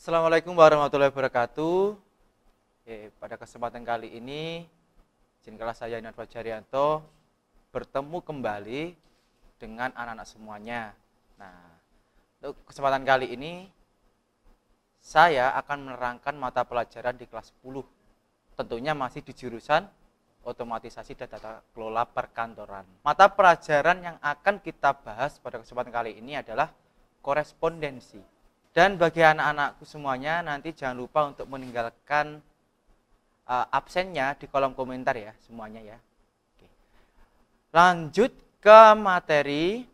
Assalamualaikum warahmatullahi wabarakatuh. Pada kesempatan kali ini, izin kelas saya Inat Fajarianto bertemu kembali dengan anak-anak semuanya. Nah, untuk kesempatan kali ini, saya akan menerangkan mata pelajaran di kelas 10. Tentunya masih di jurusan Otomatisasi dan Tata Kelola Perkantoran. Mata pelajaran yang akan kita bahas pada kesempatan kali ini adalah korespondensi. Dan bagi anak-anakku semuanya, nanti jangan lupa untuk meninggalkan absennya di kolom komentar ya, semuanya ya. Oke. Lanjut ke materi.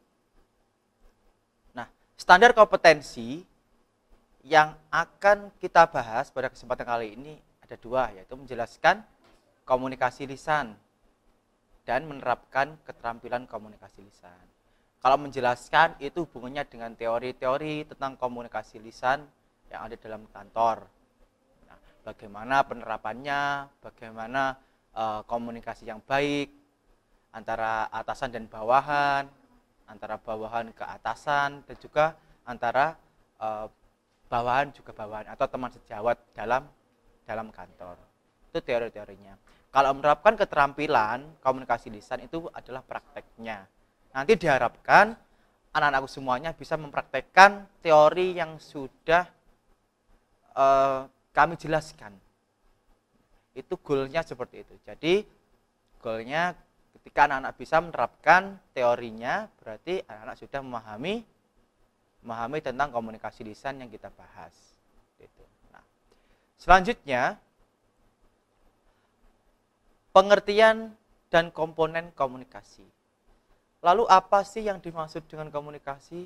Nah, standar kompetensi yang akan kita bahas pada kesempatan kali ini ada dua, yaitu menjelaskan komunikasi lisan dan menerapkan keterampilan komunikasi lisan. Kalau menjelaskan itu hubungannya dengan teori-teori tentang komunikasi lisan yang ada dalam kantor. Nah, bagaimana penerapannya, bagaimana komunikasi yang baik antara atasan dan bawahan, antara bawahan ke atasan, dan juga antara bawahan juga bawahan atau teman sejawat dalam kantor. Itu teori-teorinya. Kalau menerapkan keterampilan komunikasi lisan itu adalah prakteknya. Nanti diharapkan anak-anakku semuanya bisa mempraktekkan teori yang sudah kami jelaskan. Itu goalnya seperti itu. Jadi goalnya ketika anak-anak bisa menerapkan teorinya, berarti anak-anak sudah memahami tentang komunikasi lisan yang kita bahas. Nah, selanjutnya, pengertian dan komponen komunikasi. Lalu apa sih yang dimaksud dengan komunikasi?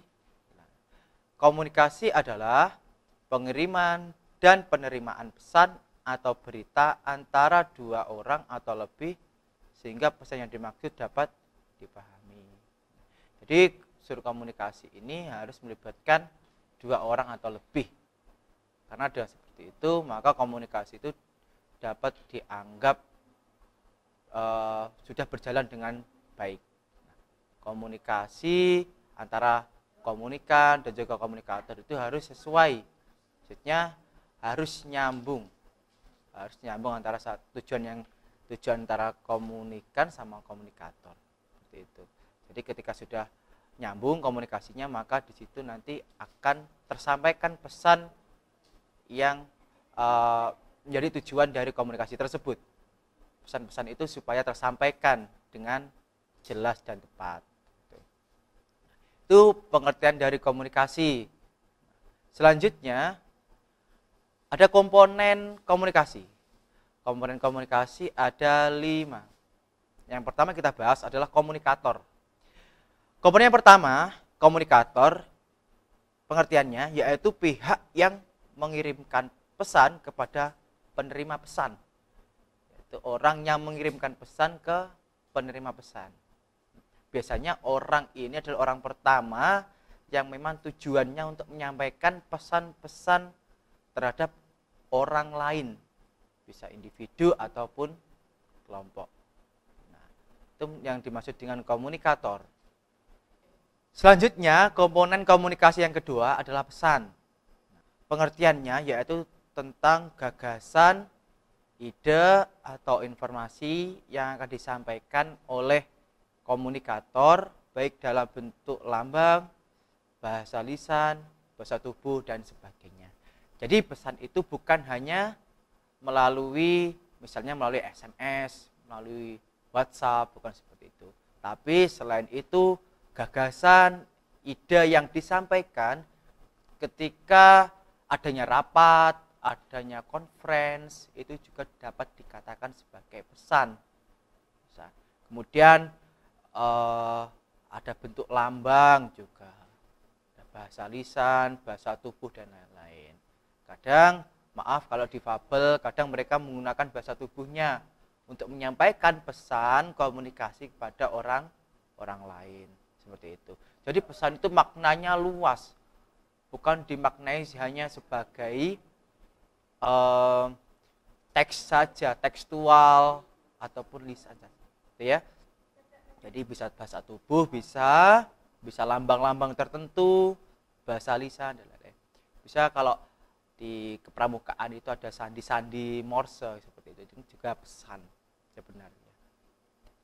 Komunikasi adalah pengiriman dan penerimaan pesan atau berita antara dua orang atau lebih sehingga pesan yang dimaksud dapat dipahami. Jadi unsur komunikasi ini harus melibatkan dua orang atau lebih. Karena dengan seperti itu maka komunikasi itu dapat dianggap sudah berjalan dengan baik. Komunikasi antara komunikan dan juga komunikator itu harus sesuai, maksudnya harus nyambung antara tujuan antara komunikan sama komunikator, seperti itu. Jadi ketika sudah nyambung komunikasinya, maka di situ nanti akan tersampaikan pesan yang menjadi tujuan dari komunikasi tersebut. Pesan-pesan itu supaya tersampaikan dengan jelas dan tepat. Itu pengertian dari komunikasi. Selanjutnya ada komponen komunikasi. Komponen komunikasi ada 5. Yang pertama kita bahas adalah komunikator. Komponen yang pertama, komunikator, pengertiannya yaitu pihak yang mengirimkan pesan kepada penerima pesan. Yaitu orang yang mengirimkan pesan ke penerima pesan. Biasanya orang ini adalah orang pertama yang memang tujuannya untuk menyampaikan pesan-pesan terhadap orang lain, bisa individu ataupun kelompok. Nah, itu yang dimaksud dengan komunikator. Selanjutnya, komponen komunikasi yang kedua adalah pesan. Pengertiannya yaitu tentang gagasan, ide atau informasi yang akan disampaikan oleh komunikator, baik dalam bentuk lambang, bahasa lisan, bahasa tubuh, dan sebagainya. Jadi pesan itu bukan hanya melalui SMS, melalui WhatsApp, bukan seperti itu. Tapi selain itu, gagasan, ide yang disampaikan ketika adanya rapat, adanya conference, itu juga dapat dikatakan sebagai pesan. Kemudian ada bentuk lambang juga, ada bahasa lisan, bahasa tubuh, dan lain-lain. Kadang, maaf kalau difabel, kadang mereka menggunakan bahasa tubuhnya untuk menyampaikan pesan komunikasi kepada orang lain, seperti itu. Jadi pesan itu maknanya luas, bukan dimaknai hanya sebagai teks saja, tekstual ataupun lisan saja, ya. Jadi bisa bahasa tubuh, bisa lambang-lambang tertentu, bahasa lisan dan lain-lain. Bisa kalau di kepramukaan itu ada sandi-sandi Morse seperti itu juga pesan sebenarnya.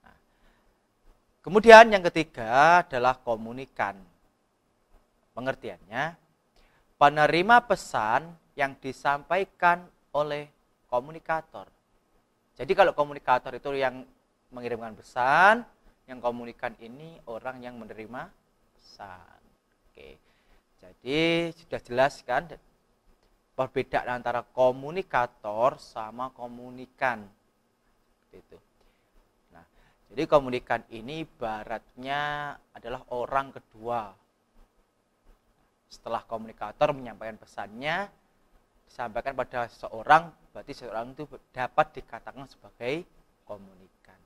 Nah, kemudian yang ketiga adalah komunikan. Pengertiannya, penerima pesan yang disampaikan oleh komunikator. Jadi kalau komunikator itu yang mengirimkan pesan, yang komunikan ini orang yang menerima pesan. Oke. Jadi sudah jelas kan perbedaan antara komunikator sama komunikan. Itu. Nah, jadi komunikan ini ibaratnya adalah orang kedua. Setelah komunikator menyampaikan pesannya, disampaikan pada seseorang, berarti seseorang itu dapat dikatakan sebagai komunikan.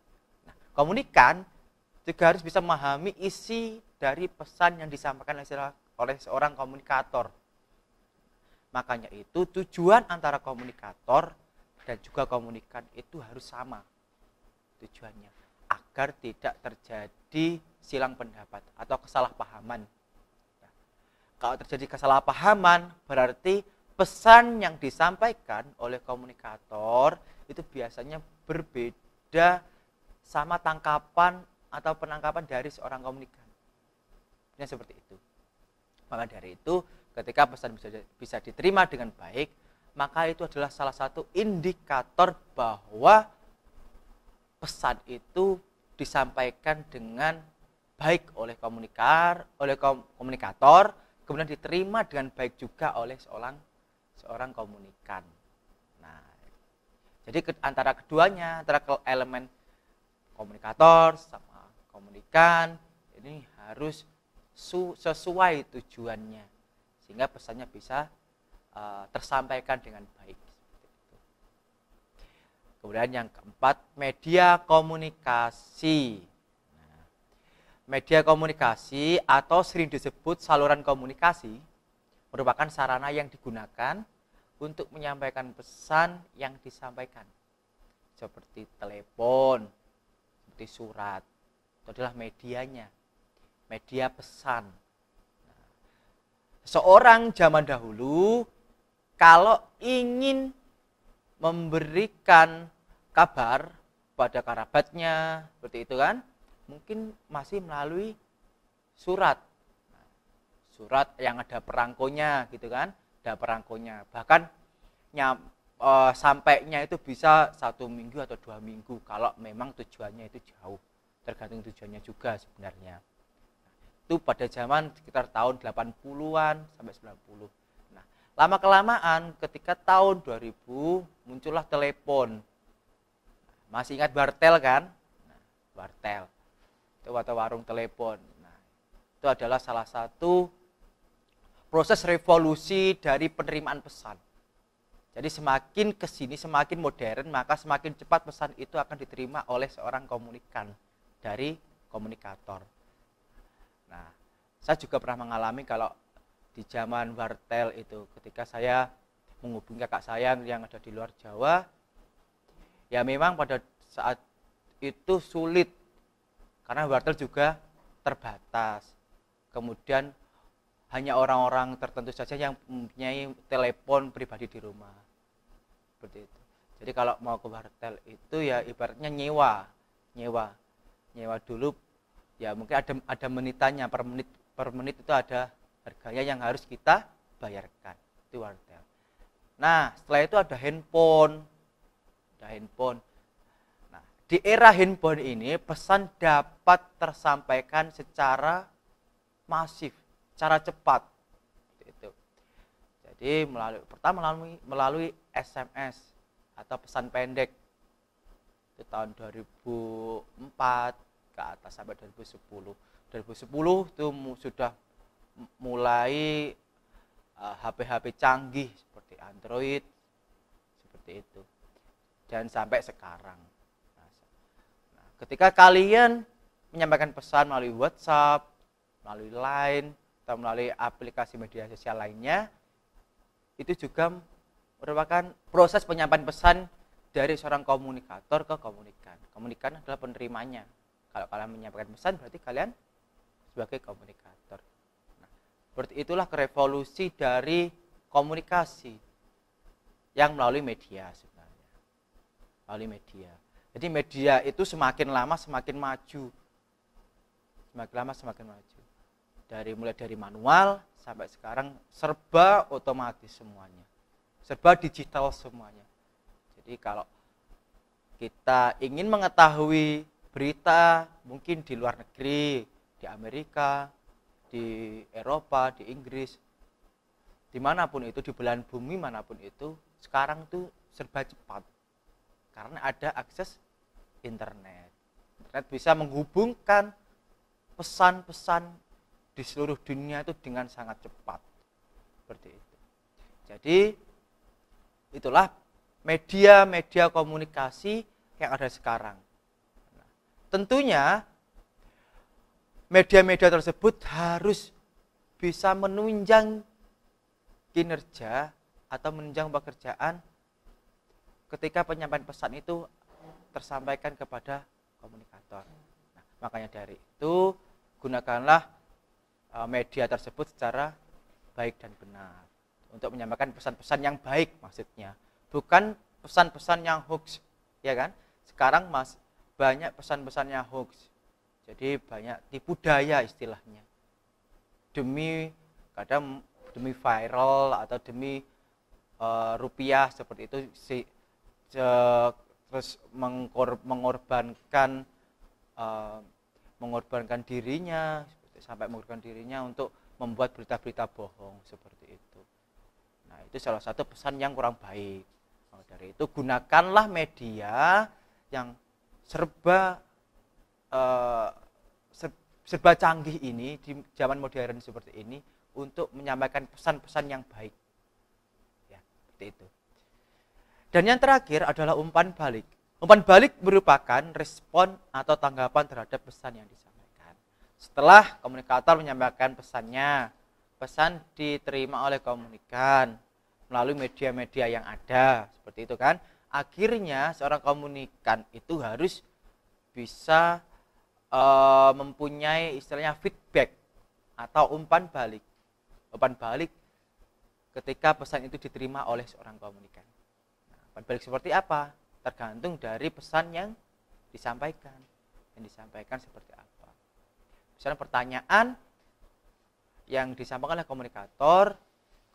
Nah, komunikan juga harus bisa memahami isi dari pesan yang disampaikan oleh seorang komunikator. Makanya itu tujuan antara komunikator dan juga komunikan itu harus sama tujuannya, agar tidak terjadi silang pendapat atau kesalahpahaman. Nah, kalau terjadi kesalahpahaman berarti pesan yang disampaikan oleh komunikator itu biasanya berbeda sama tangkapan atau penangkapan dari seorang komunikan. Ini seperti itu. Maka dari itu, ketika pesan bisa diterima dengan baik, maka itu adalah salah satu indikator bahwa pesan itu disampaikan dengan baik oleh komunikator, kemudian diterima dengan baik juga oleh seorang komunikan. Nah, jadi antara keduanya, antara elemen komunikator sama komunikan ini harus sesuai tujuannya sehingga pesannya bisa tersampaikan dengan baik. Kemudian yang keempat, media komunikasi. Nah, media komunikasi atau sering disebut saluran komunikasi merupakan sarana yang digunakan untuk menyampaikan pesan yang disampaikan, seperti telepon, seperti surat. Itu adalah medianya, media pesan. Seorang zaman dahulu kalau ingin memberikan kabar pada kerabatnya, seperti itu kan, mungkin masih melalui surat. Surat yang ada perangkonya gitu kan, ada perangkonya. Bahkan sampainya itu bisa 1 minggu atau 2 minggu kalau memang tujuannya itu jauh. Tergantung tujuannya juga sebenarnya. Itu pada zaman sekitar tahun 80-an sampai 90. Nah, lama-kelamaan ketika tahun 2000 muncullah telepon. Masih ingat wartel kan? Nah, wartel. Itu atau warung telepon. Nah, itu adalah salah satu proses revolusi dari penerimaan pesan. Jadi semakin kesini, semakin modern, maka semakin cepat pesan itu akan diterima oleh seorang komunikan dari komunikator. Nah, saya juga pernah mengalami kalau di zaman wartel itu, ketika saya menghubungi kakak saya yang ada di luar Jawa, ya memang pada saat itu sulit, karena wartel juga terbatas. Kemudian hanya orang-orang tertentu saja yang mempunyai telepon pribadi di rumah. Seperti itu. Jadi kalau mau ke wartel itu ya ibaratnya nyewa dulu. Ya mungkin ada menitannya, per menit itu ada harganya yang harus kita bayarkan. Itu wartel. Nah, setelah itu ada handphone. Nah, di era handphone ini pesan dapat tersampaikan secara masif, secara cepat. Itu. Jadi melalui SMS atau pesan pendek. Itu tahun 2004 ke atas sampai 2010. 2010 itu sudah mulai HP-HP canggih seperti Android, seperti itu. Dan sampai sekarang. Nah, ketika kalian menyampaikan pesan melalui WhatsApp, melalui Line, atau melalui aplikasi media sosial lainnya, itu juga merupakan proses penyampaian pesan dari seorang komunikator ke komunikan. Komunikan adalah penerimanya. Kalau kalian menyampaikan pesan, berarti kalian sebagai komunikator. Nah, seperti itulah revolusi dari komunikasi. yang melalui media sebenarnya. Melalui media. Jadi media itu semakin lama semakin maju. Semakin lama semakin maju. Mulai dari manual sampai sekarang serba otomatis semuanya. Serba digital semuanya. Jadi kalau kita ingin mengetahui berita mungkin di luar negeri, di Amerika, di Eropa, di Inggris, dimanapun itu, di belahan bumi manapun itu, sekarang tuh serba cepat. Karena ada akses internet. Internet bisa menghubungkan pesan-pesan di seluruh dunia itu dengan sangat cepat. Seperti itu. Jadi itulah media-media komunikasi yang ada sekarang. Nah, tentunya media-media tersebut harus bisa menunjang kinerja atau menunjang pekerjaan ketika penyampaian pesan itu tersampaikan kepada komunikator. Nah, makanya dari itu gunakanlah media tersebut secara baik dan benar untuk menyampaikan pesan-pesan yang baik maksudnya, bukan pesan-pesan yang hoax, ya kan? Sekarang banyak pesan-pesan yang hoax. Jadi banyak tipu daya istilahnya. Kadang demi viral atau demi rupiah seperti itu terus mengorbankan dirinya sampai mengorbankan dirinya untuk membuat berita-berita bohong seperti itu. Nah, itu salah satu pesan yang kurang baik. Dari itu gunakanlah media yang serba canggih ini di zaman modern seperti ini untuk menyampaikan pesan-pesan yang baik. Ya, seperti itu. Dan yang terakhir adalah umpan balik. Umpan balik merupakan respon atau tanggapan terhadap pesan yang disampaikan. Setelah komunikator menyampaikan pesannya, pesan diterima oleh komunikan melalui media-media yang ada, seperti itu kan. Akhirnya seorang komunikan itu harus bisa mempunyai istilahnya feedback atau umpan balik. Umpan balik ketika pesan itu diterima oleh seorang komunikan. Nah, umpan balik seperti apa? Tergantung dari pesan yang disampaikan. Yang disampaikan seperti apa? Misalnya pertanyaan yang disampaikan oleh komunikator,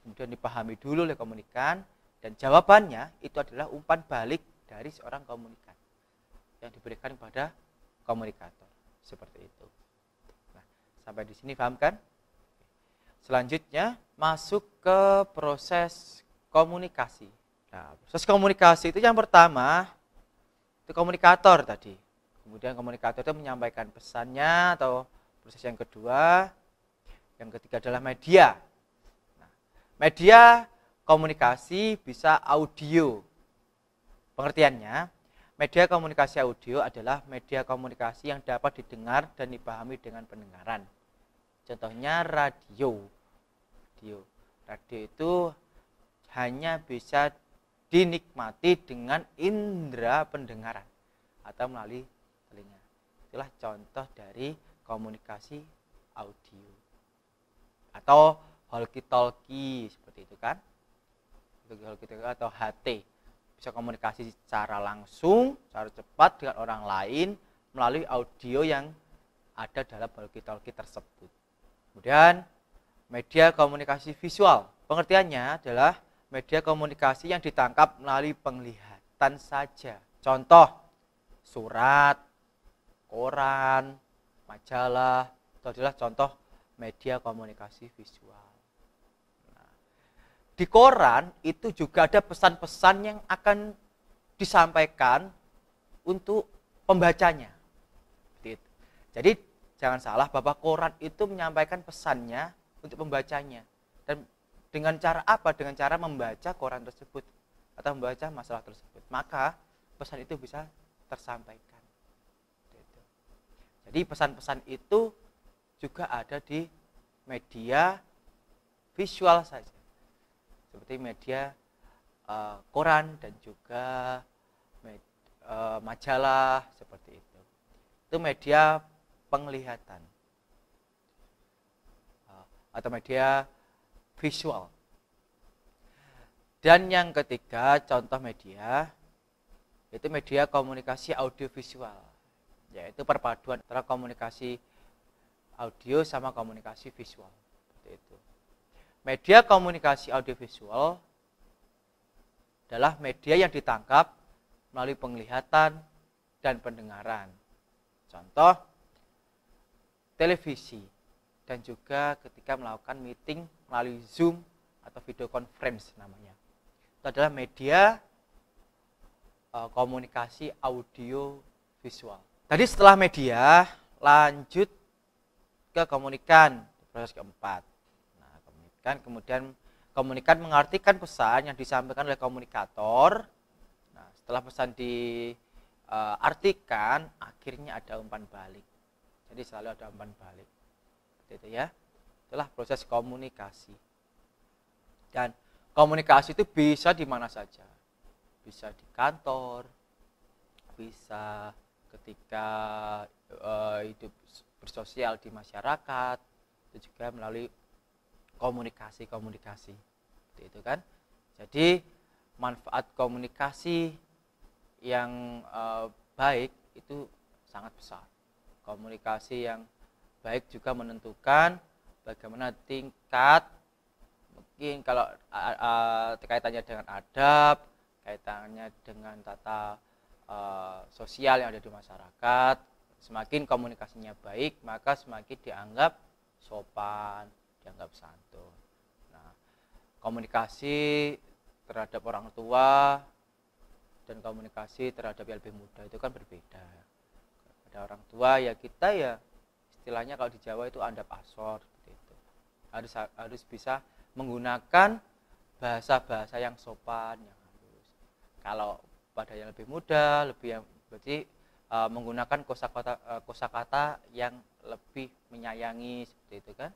kemudian dipahami dulu oleh komunikan, dan jawabannya itu adalah umpan balik dari seorang komunikan yang diberikan kepada komunikator. Seperti itu. Nah, sampai di sini paham kan? Selanjutnya masuk ke proses komunikasi. Nah, proses komunikasi itu yang pertama itu komunikator tadi. Kemudian komunikator itu menyampaikan pesannya, atau proses yang kedua, yang ketiga adalah media. Nah, media komunikasi bisa audio. Pengertiannya, media komunikasi audio adalah media komunikasi yang dapat didengar dan dipahami dengan pendengaran. Contohnya radio. Radio itu hanya bisa dinikmati dengan indera pendengaran atau melalui telinga. Itulah contoh dari komunikasi audio. Atau walkie-talkie seperti itu kan. Walkie-talkie atau HT. Bisa komunikasi secara langsung, secara cepat dengan orang lain melalui audio yang ada dalam walkie-talkie tersebut. Kemudian media komunikasi visual. Pengertiannya adalah media komunikasi yang ditangkap melalui penglihatan saja. Contoh, surat, koran, majalah, itu adalah contoh media komunikasi visual. Di koran itu juga ada pesan-pesan yang akan disampaikan untuk pembacanya. Jadi jangan salah bahwa koran itu menyampaikan pesannya untuk pembacanya. Dan dengan cara apa? Dengan cara membaca koran tersebut atau membaca masalah tersebut. Maka pesan itu bisa tersampaikan. Jadi pesan-pesan itu juga ada di media visual saja. Seperti media koran dan juga majalah seperti itu. Itu media penglihatan atau media visual. Dan yang ketiga, contoh media, itu media komunikasi audiovisual, yaitu perpaduan antara komunikasi audio sama komunikasi visual. Seperti itu. Media komunikasi audiovisual adalah media yang ditangkap melalui penglihatan dan pendengaran. Contoh, televisi, dan juga ketika melakukan meeting melalui Zoom atau video conference namanya. Itu adalah media komunikasi audio visual. Tadi setelah media, lanjut ke komunikan, proses keempat. Nah, komunikan, kemudian komunikan mengartikan pesan yang disampaikan oleh komunikator. Nah, setelah pesan diartikan, akhirnya ada umpan balik. Jadi selalu ada umpan balik. Seperti itu ya. Itulah proses komunikasi. Dan komunikasi itu bisa di mana saja. Bisa di kantor, bisa ketika hidup bersosial di masyarakat, itu juga melalui komunikasi. Seperti itu kan. Jadi manfaat komunikasi yang baik itu sangat besar. Komunikasi yang baik juga menentukan bagaimana tingkat, mungkin kalau kaitannya dengan adab, kaitannya dengan tata sosial yang ada di masyarakat. Semakin komunikasinya baik, maka semakin dianggap sopan, dianggap santun. Nah, komunikasi terhadap orang tua dan komunikasi terhadap yang lebih muda itu kan berbeda. Ada orang tua ya kita ya istilahnya kalau di Jawa itu andap asor seperti itu. Harus bisa menggunakan bahasa-bahasa yang sopan, yang halus. Kalau pada yang lebih muda, lebih yang berarti menggunakan kosakata yang lebih menyayangi seperti itu kan.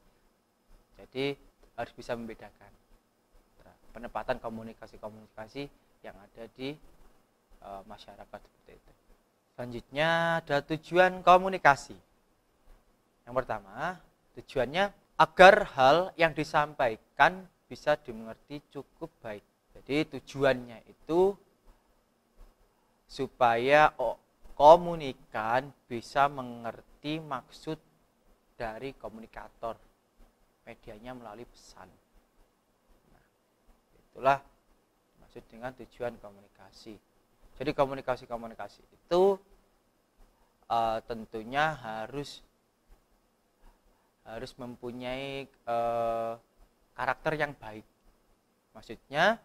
Jadi harus bisa membedakan penempatan komunikasi yang ada di masyarakat seperti itu. Selanjutnya ada tujuan komunikasi. Yang pertama, tujuannya agar hal yang disampaikan bisa dimengerti cukup baik. Jadi tujuannya itu supaya komunikan bisa mengerti maksud dari komunikator, medianya melalui pesan. Nah, itulah maksud dengan tujuan komunikasi. Jadi komunikasi itu tentunya harus mempunyai karakter yang baik. Maksudnya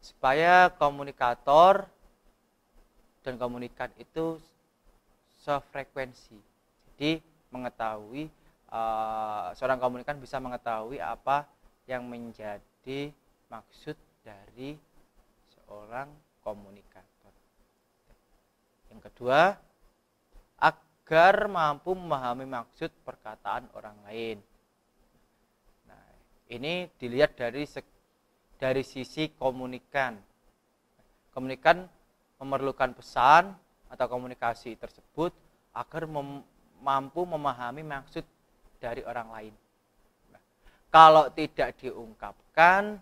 supaya komunikator dan komunikan itu sefrekuensi. Jadi mengetahui seorang komunikan bisa mengetahui apa yang menjadi maksud dari seorang komunikator. Yang kedua, agar mampu memahami maksud perkataan orang lain. Nah, ini dilihat dari sisi komunikan. Komunikan memerlukan pesan atau komunikasi tersebut agar mampu memahami maksud dari orang lain. Nah, kalau tidak diungkapkan,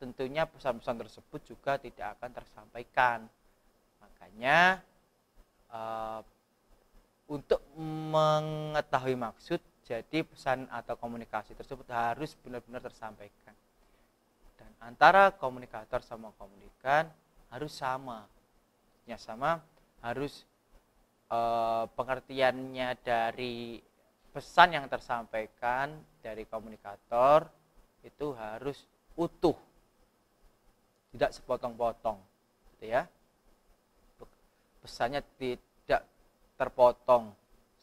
tentunya pesan-pesan tersebut juga tidak akan tersampaikan. Makanya untuk mengetahui maksud, jadi pesan atau komunikasi tersebut harus benar-benar tersampaikan. Dan antara komunikator sama komunikan harus sama. Ya sama, harus pengertiannya dari pesan yang tersampaikan dari komunikator itu harus utuh, tidak sepotong-potong, gitu ya. Pesannya tidak terpotong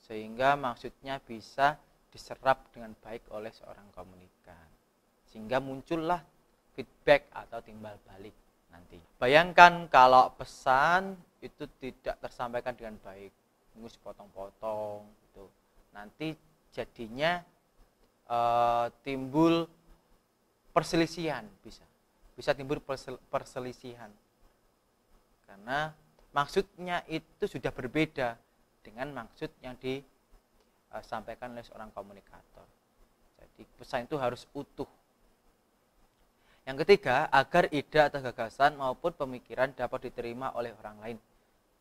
sehingga maksudnya bisa diserap dengan baik oleh seorang komunikan, sehingga muncullah feedback atau timbal balik nanti. Bayangkan kalau pesan itu tidak tersampaikan dengan baik, mungkin sepotong-potong gitu. Nanti jadinya timbul perselisihan, bisa timbul perselisihan. Karena maksudnya itu sudah berbeda dengan maksud yang disampaikan oleh seorang komunikator. Jadi pesan itu harus utuh. Yang ketiga, agar ide atau gagasan maupun pemikiran dapat diterima oleh orang lain,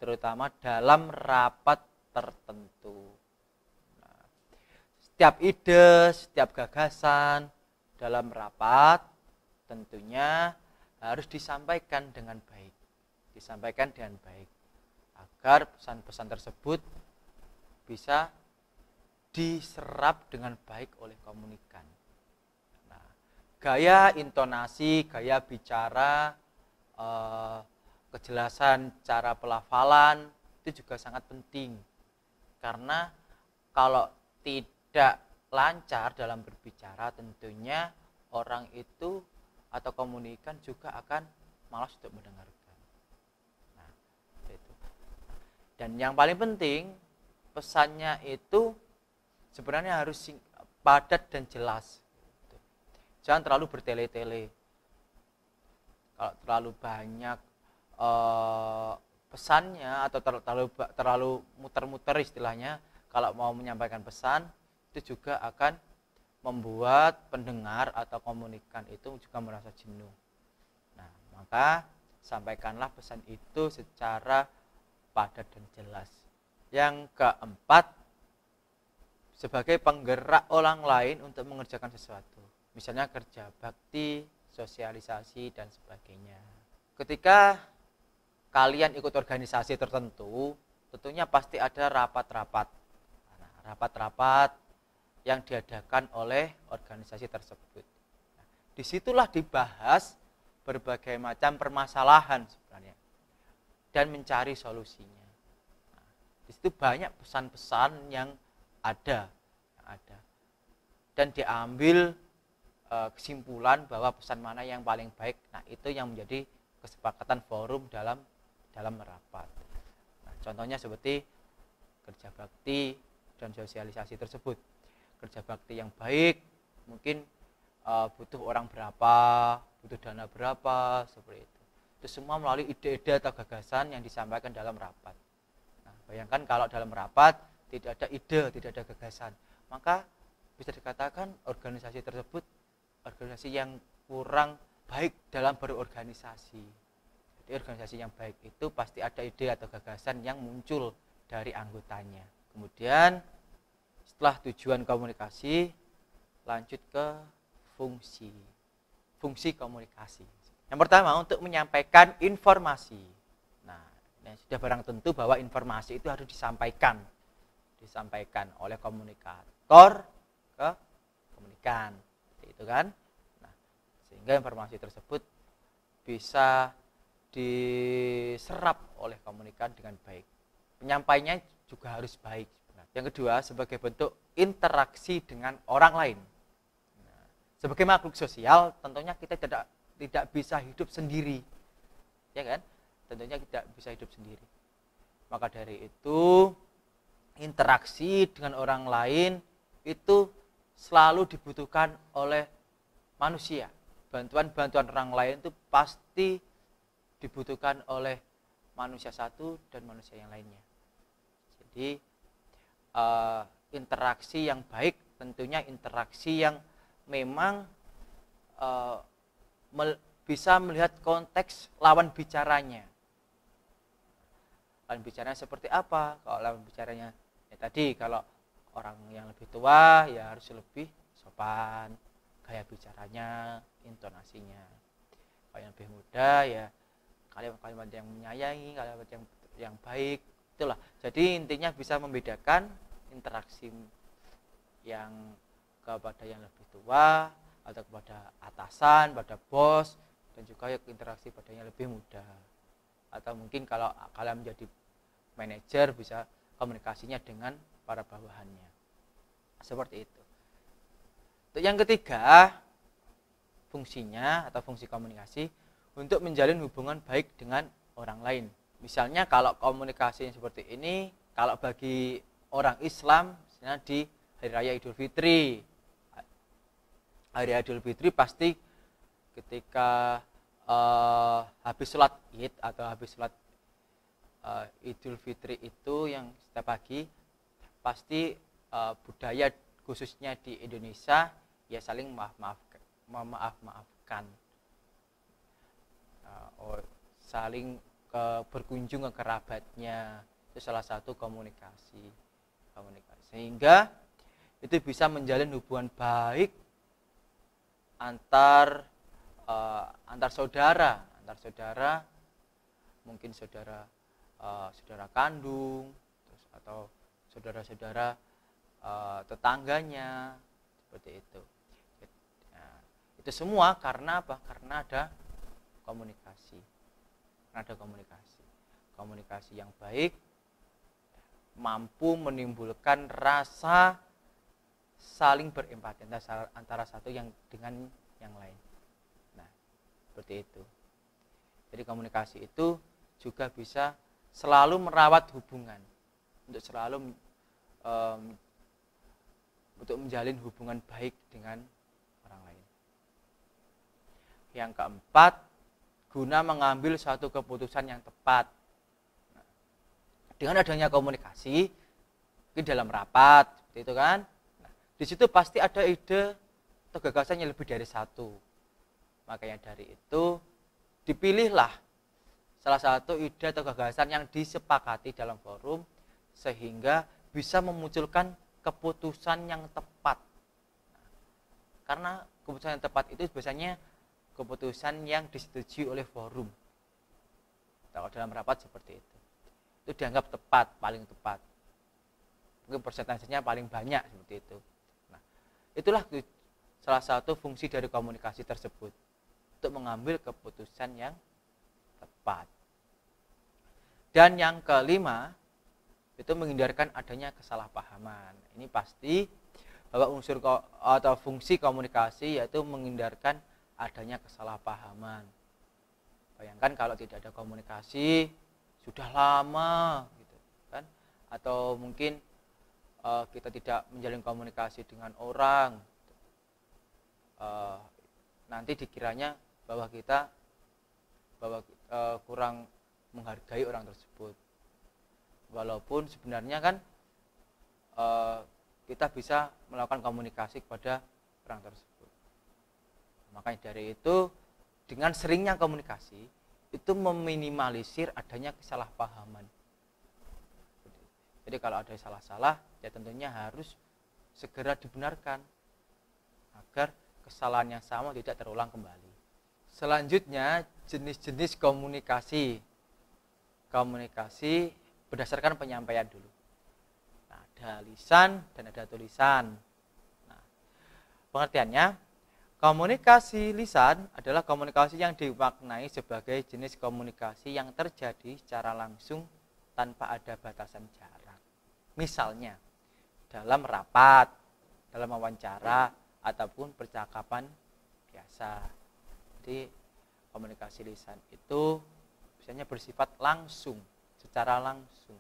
terutama dalam rapat tertentu. Nah, setiap ide, setiap gagasan dalam rapat tentunya harus disampaikan dengan baik. Disampaikan dengan baik agar pesan-pesan tersebut bisa diserap dengan baik oleh komunikan. Gaya intonasi, gaya bicara, kejelasan cara pelafalan itu juga sangat penting. Karena kalau tidak lancar dalam berbicara, tentunya orang itu atau komunikan juga akan malas untuk mendengarkan. Nah, itu. Dan yang paling penting, pesannya itu sebenarnya harus padat dan jelas. Jangan terlalu bertele-tele. Kalau terlalu banyak pesannya atau terlalu muter-muter istilahnya, kalau mau menyampaikan pesan itu juga akan membuat pendengar atau komunikan itu juga merasa jenuh. Nah, maka sampaikanlah pesan itu secara padat dan jelas. Yang keempat, sebagai penggerak orang lain untuk mengerjakan sesuatu. Misalnya kerja bakti, sosialisasi, dan sebagainya. Ketika kalian ikut organisasi tertentu, tentunya pasti ada rapat-rapat. Nah, rapat-rapat yang diadakan oleh organisasi tersebut. Nah, disitulah dibahas berbagai macam permasalahan sebenarnya dan mencari solusinya. Nah, disitu banyak pesan-pesan yang ada dan diambil kesimpulan bahwa pesan mana yang paling baik. Nah, itu yang menjadi kesepakatan forum dalam rapat. Nah, contohnya seperti kerja bakti dan sosialisasi tersebut. Kerja bakti yang baik mungkin butuh orang berapa, butuh dana berapa, seperti itu. Itu semua melalui ide-ide atau gagasan yang disampaikan dalam rapat. Nah, bayangkan kalau dalam rapat tidak ada ide, tidak ada gagasan, maka bisa dikatakan organisasi tersebut organisasi yang kurang baik dalam berorganisasi. Jadi organisasi yang baik itu pasti ada ide atau gagasan yang muncul dari anggotanya. Kemudian setelah tujuan komunikasi, lanjut ke fungsi komunikasi. Yang pertama, untuk menyampaikan informasi. Nah, ini sudah barang tentu bahwa informasi itu harus disampaikan oleh komunikator ke komunikan. Itu kan, nah, sehingga informasi tersebut bisa diserap oleh komunikan dengan baik. Penyampaiannya juga harus baik. Yang kedua, sebagai bentuk interaksi dengan orang lain. Nah, sebagai makhluk sosial, tentunya kita tidak bisa hidup sendiri, ya kan? Tentunya tidak bisa hidup sendiri. Maka dari itu, interaksi dengan orang lain itu selalu dibutuhkan oleh manusia. Bantuan-bantuan orang lain itu pasti dibutuhkan oleh manusia satu dan manusia yang lainnya. Jadi interaksi yang baik tentunya interaksi yang memang bisa melihat konteks lawan bicaranya. Lawan bicaranya seperti apa? Kalau lawan bicaranya ya tadi, kalau orang yang lebih tua ya harus lebih sopan, gaya bicaranya, intonasinya. Kalau yang lebih muda ya kalimat-kalimat yang menyayangi, kalimat yang baik, itulah. Jadi intinya bisa membedakan interaksi yang kepada yang lebih tua atau kepada atasan, pada bos, dan juga interaksi pada yang lebih muda. Atau mungkin kalau kalian menjadi manajer bisa komunikasinya dengan para bawahannya. Seperti itu. Untuk yang ketiga, fungsinya atau fungsi komunikasi untuk menjalin hubungan baik dengan orang lain. Misalnya kalau komunikasinya seperti ini, kalau bagi orang Islam misalnya di Hari Raya Idul Fitri. Hari Raya Idul Fitri pasti ketika habis sholat Id atau habis sholat Idul Fitri itu yang setiap pagi, pasti budaya khususnya di Indonesia ya saling memaafkan. saling berkunjung ke kerabatnya. Itu salah satu komunikasi. Sehingga itu bisa menjalin hubungan baik antar saudara, mungkin saudara kandung, atau saudara-saudara tetangganya, seperti itu. Nah, itu semua karena apa? Karena ada komunikasi. Komunikasi yang baik mampu menimbulkan rasa saling berempati antara satu yang dengan yang lain. Nah, seperti itu. Jadi komunikasi itu juga bisa selalu merawat hubungan, untuk menjalin hubungan baik dengan orang lain. Yang keempat, guna mengambil suatu keputusan yang tepat. Nah, dengan adanya komunikasi di dalam rapat, seperti itu kan. Nah, di situ pasti ada ide atau gagasan yang lebih dari satu. Makanya dari itu dipilihlah salah satu ide atau gagasan yang disepakati dalam forum sehingga bisa memunculkan keputusan yang tepat. Karena keputusan yang tepat itu biasanya keputusan yang disetujui oleh forum. Kalau dalam rapat seperti itu dianggap tepat, paling tepat. Mungkin persentasenya paling banyak seperti itu. Nah, itulah salah satu fungsi dari komunikasi tersebut, untuk mengambil keputusan yang tepat. Dan yang kelima, itu menghindarkan adanya kesalahpahaman. Ini pasti bahwa unsur atau fungsi komunikasi yaitu menghindarkan adanya kesalahpahaman. Bayangkan kalau tidak ada komunikasi sudah lama gitu kan, atau mungkin kita tidak menjalin komunikasi dengan orang, nanti dikiranya bahwa kita kurang menghargai orang tersebut, walaupun sebenarnya kan kita bisa melakukan komunikasi kepada orang tersebut. Makanya dari itu, dengan seringnya komunikasi itu meminimalisir adanya kesalahpahaman. Jadi kalau ada salah-salah, ya tentunya harus segera dibenarkan agar kesalahan yang sama tidak terulang kembali. Selanjutnya, jenis-jenis komunikasi. Komunikasi berdasarkan penyampaian dulu. Nah, ada lisan dan ada tulisan. Nah, pengertiannya, komunikasi lisan adalah komunikasi yang dimaknai sebagai jenis komunikasi yang terjadi secara langsung tanpa ada batasan jarak. Misalnya, dalam rapat, dalam wawancara, ataupun percakapan biasa. Jadi, komunikasi lisan itu biasanya bersifat langsung, secara langsung,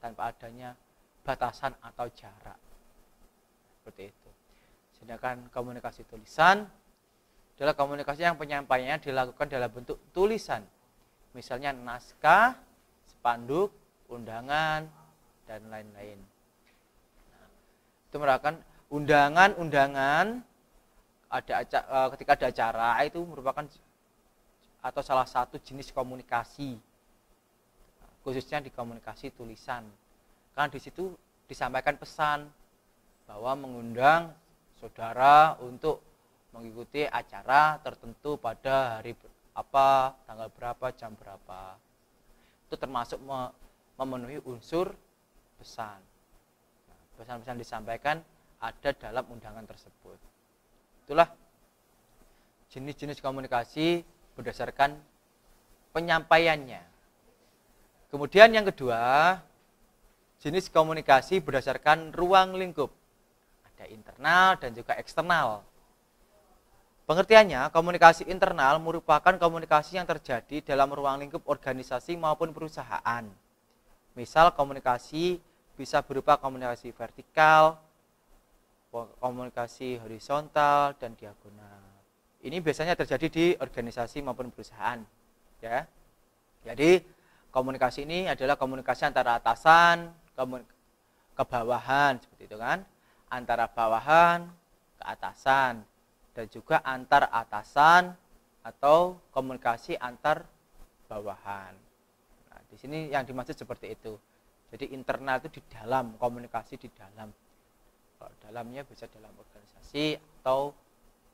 tanpa adanya batasan atau jarak. Seperti itu. Sedangkan komunikasi tulisan adalah komunikasi yang penyampaiannya dilakukan dalam bentuk tulisan. Misalnya naskah, spanduk, undangan, dan lain-lain. Itu merupakan undangan ketika ada acara, itu merupakan atau salah satu jenis komunikasi, khususnya di komunikasi tulisan. Karena di situ disampaikan pesan bahwa mengundang saudara untuk mengikuti acara tertentu pada hari apa, tanggal berapa, jam berapa. Itu termasuk memenuhi unsur pesan. Pesan-pesan disampaikan ada dalam undangan tersebut. Itulah jenis-jenis komunikasi berdasarkan penyampaiannya. Kemudian yang kedua, jenis komunikasi berdasarkan ruang lingkup. Ada internal dan juga eksternal. Pengertiannya, komunikasi internal merupakan komunikasi yang terjadi dalam ruang lingkup organisasi maupun perusahaan. Misal komunikasi bisa berupa komunikasi vertikal, komunikasi horizontal, dan diagonal. Ini biasanya terjadi di organisasi maupun perusahaan. Ya. Jadi komunikasi ini adalah komunikasi antara atasan ke bawahan, seperti itu kan, antara bawahan ke atasan, dan juga antar atasan atau komunikasi antar bawahan. Nah, di sini yang dimaksud seperti itu. Jadi internal itu di dalam, komunikasi di dalam. Kalau dalamnya bisa dalam organisasi atau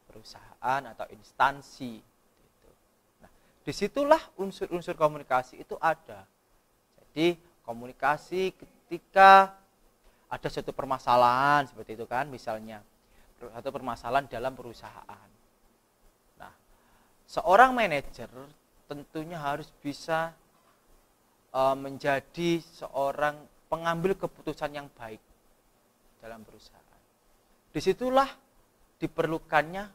perusahaan atau instansi. Gitu. Nah, disitulah unsur-unsur komunikasi itu ada. Jadi komunikasi ketika ada suatu permasalahan seperti itu kan, misalnya satu permasalahan dalam perusahaan. Nah, seorang manajer tentunya harus bisa menjadi seorang pengambil keputusan yang baik dalam perusahaan. Disitulah diperlukannya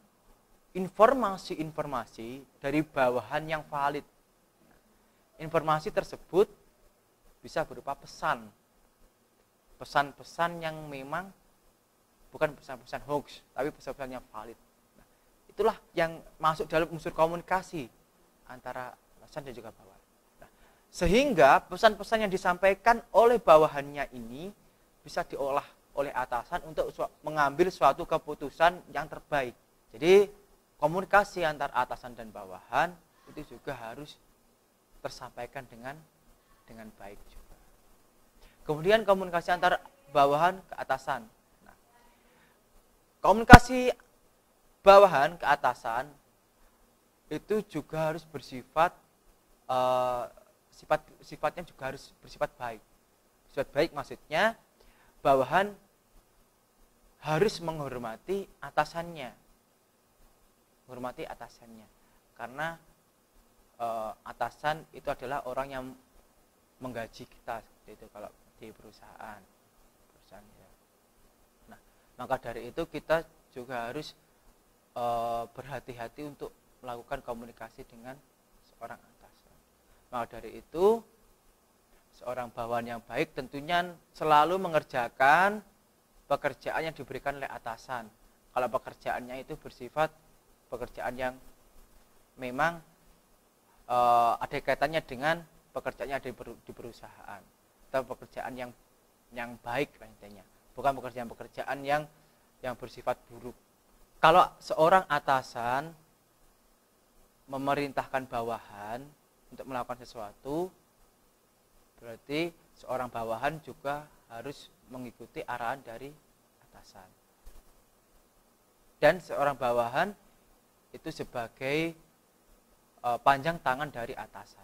informasi-informasi dari bawahan yang valid. Informasi tersebut bisa berupa pesan-pesan yang memang bukan pesan-pesan hoax, tapi pesan-pesan yang valid. Nah, itulah yang masuk dalam unsur komunikasi antara atasan dan juga bawahan. Sehingga pesan-pesan yang disampaikan oleh bawahannya ini bisa diolah oleh atasan untuk mengambil suatu keputusan yang terbaik. Jadi komunikasi antar atasan dan bawahan itu juga harus tersampaikan dengan baik juga. Kemudian komunikasi antar bawahan ke atasan. Nah, komunikasi bawahan ke atasan itu juga harus bersifat sifatnya juga harus bersifat baik. Bersifat baik maksudnya bawahan harus menghormati atasannya. Menghormati atasannya. Karena atasan itu adalah orang yang menggaji kita seperti itu kalau di perusahaan ya. Nah, maka dari itu kita juga harus berhati-hati untuk melakukan komunikasi dengan seorang atasan. Maka dari itu, seorang bawahan yang baik tentunya selalu mengerjakan pekerjaan yang diberikan oleh atasan. Kalau pekerjaannya itu bersifat pekerjaan yang memang ada kaitannya dengan pekerjaannya di perusahaan, atau pekerjaan yang baik intinya, bukan pekerjaan yang bersifat buruk. Kalau seorang atasan memerintahkan bawahan untuk melakukan sesuatu, berarti seorang bawahan juga harus mengikuti arahan dari atasan. Dan seorang bawahan itu sebagai panjang tangan dari atasan.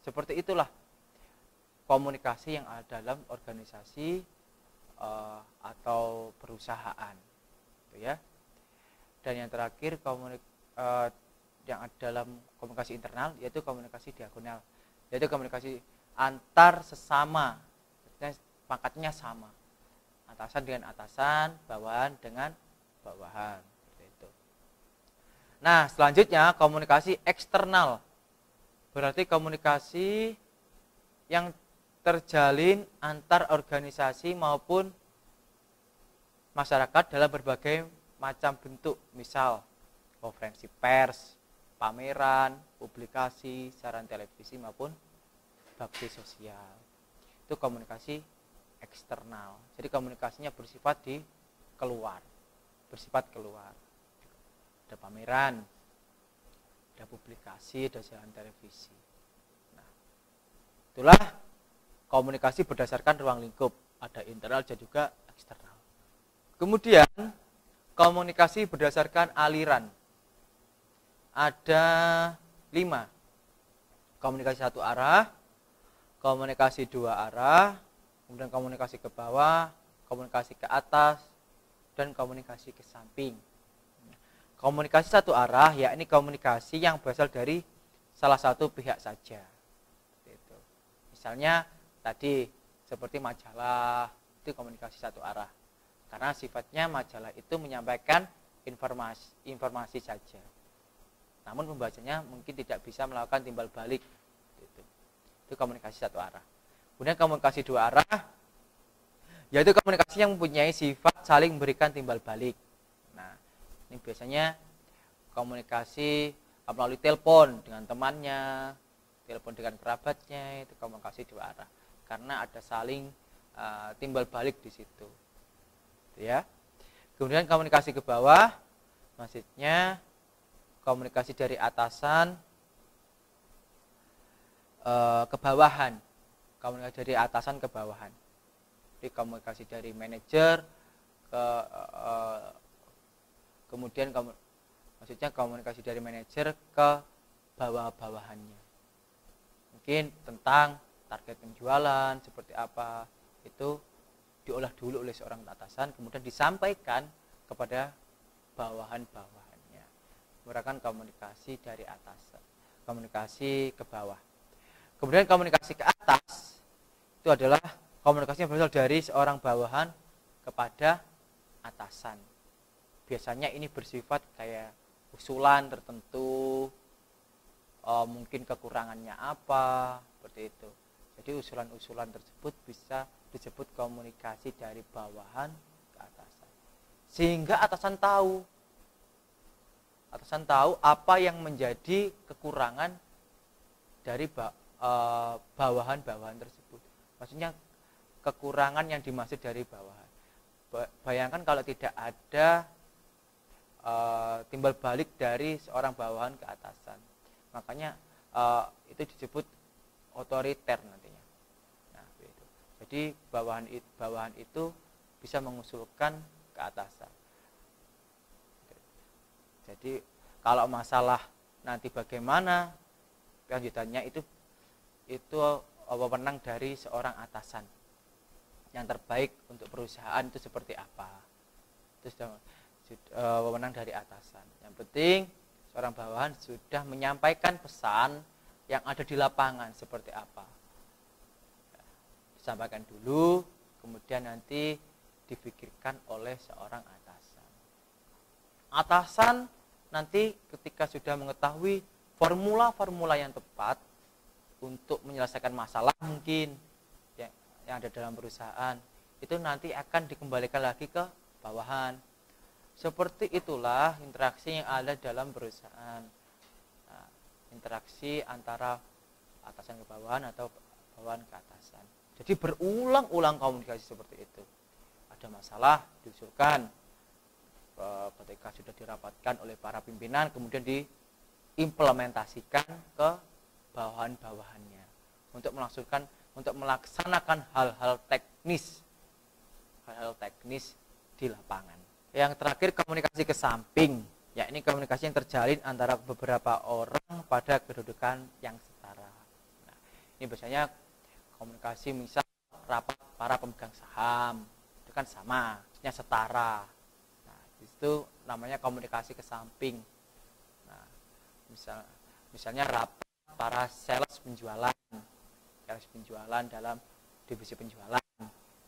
Seperti itulah komunikasi yang ada dalam organisasi atau perusahaan, gitu ya. Dan yang terakhir yang ada dalam komunikasi internal yaitu komunikasi diagonal, yaitu komunikasi antar sesama, pangkatnya sama, atasan dengan atasan, bawahan dengan bawahan, seperti itu. Nah, selanjutnya komunikasi eksternal, berarti komunikasi yang terjalin antar organisasi maupun masyarakat dalam berbagai macam bentuk, misal konferensi pers, pameran, publikasi, siaran televisi maupun bakti sosial. Itu komunikasi eksternal. Jadi komunikasinya bersifat keluar. Ada pameran, ada publikasi, ada siaran televisi. Nah, itulah komunikasi berdasarkan ruang lingkup. Ada internal dan juga eksternal. Kemudian komunikasi berdasarkan aliran. Ada 5. Komunikasi satu arah, komunikasi dua arah, kemudian komunikasi ke bawah, komunikasi ke atas, dan komunikasi ke samping. Komunikasi satu arah yakni komunikasi yang berasal dari salah satu pihak saja. Gitu. Misalnya tadi seperti majalah, itu komunikasi satu arah. Karena sifatnya majalah itu menyampaikan informasi saja. Namun pembacanya mungkin tidak bisa melakukan timbal balik. Itu komunikasi satu arah. Kemudian komunikasi dua arah, yaitu komunikasi yang mempunyai sifat saling memberikan timbal balik. Nah, ini biasanya komunikasi melalui telepon dengan temannya, telepon dengan kerabatnya, itu komunikasi dua arah. Karena ada saling timbal balik di situ. Ya. Kemudian komunikasi ke bawah, maksudnya komunikasi dari atasan ke bawahan, komunikasi dari atasan ke bawahan. Jadi komunikasi dari manajer ke kemudian maksudnya komunikasi dari manajer ke bawah-bawahannya. Mungkin tentang target penjualan seperti apa, itu diolah dulu oleh seorang atasan, kemudian disampaikan kepada bawahan-bawahannya. Merupakan komunikasi dari atas, komunikasi ke bawah. Kemudian komunikasi ke atas itu adalah komunikasi yang berasal dari seorang bawahan kepada atasan. Biasanya ini bersifat kayak usulan tertentu, mungkin kekurangannya apa, seperti itu. Jadi usulan-usulan tersebut bisa disebut komunikasi dari bawahan ke atasan. Sehingga atasan tahu apa yang menjadi kekurangan dari bawahan-bawahan tersebut. Maksudnya kekurangan yang dimaksud dari bawahan. Bayangkan kalau tidak ada timbal balik dari seorang bawahan ke atasan, makanya itu disebut otoriter nantinya. Nah, itu. Jadi bawahan itu bisa mengusulkan ke atasan. Jadi kalau masalah nanti bagaimana kelanjutannya itu wewenang dari seorang atasan. Yang terbaik untuk perusahaan itu seperti apa, itu sudah wewenang dari atasan. Yang penting seorang bawahan sudah menyampaikan pesan yang ada di lapangan seperti apa. Disampaikan dulu, kemudian nanti dipikirkan oleh seorang atasan. Atasan nanti ketika sudah mengetahui formula-formula yang tepat untuk menyelesaikan masalah mungkin yang ada dalam perusahaan, itu nanti akan dikembalikan lagi ke bawahan. Seperti itulah interaksi yang ada dalam perusahaan. Nah, interaksi antara atasan ke bawahan atau bawahan ke atasan. Jadi berulang-ulang komunikasi seperti itu. Ada masalah diusulkan, ketika sudah dirapatkan oleh para pimpinan, kemudian diimplementasikan ke bawahan-bawahannya untuk melaksanakan hal-hal teknis di lapangan. Yang terakhir komunikasi ke samping, yakni komunikasi yang terjalin antara beberapa orang pada kedudukan yang setara. Nah, ini biasanya komunikasi misal rapat para pemegang saham, itu kan sama, setara. Nah, itu namanya komunikasi ke samping. Nah, misalnya rapat para sales penjualan dalam divisi penjualan,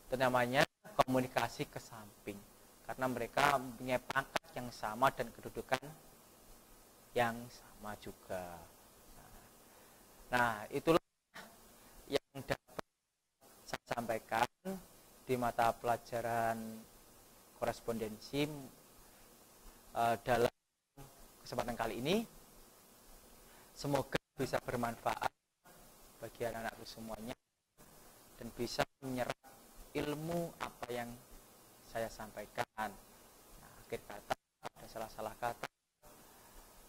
itu namanya komunikasi ke samping, karena mereka mempunyai pangkat yang sama dan kedudukan yang sama juga. Nah, itulah yang dapat saya sampaikan di mata pelajaran korespondensi dalam kesempatan kali ini. Semoga bisa bermanfaat bagi anak-anakku semuanya dan bisa menyerap ilmu apa yang saya sampaikan. Nah, akhir kata, ada salah-salah kata,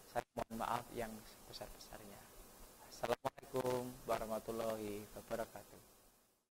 saya mohon maaf yang sebesar-besarnya. Assalamualaikum warahmatullahi wabarakatuh.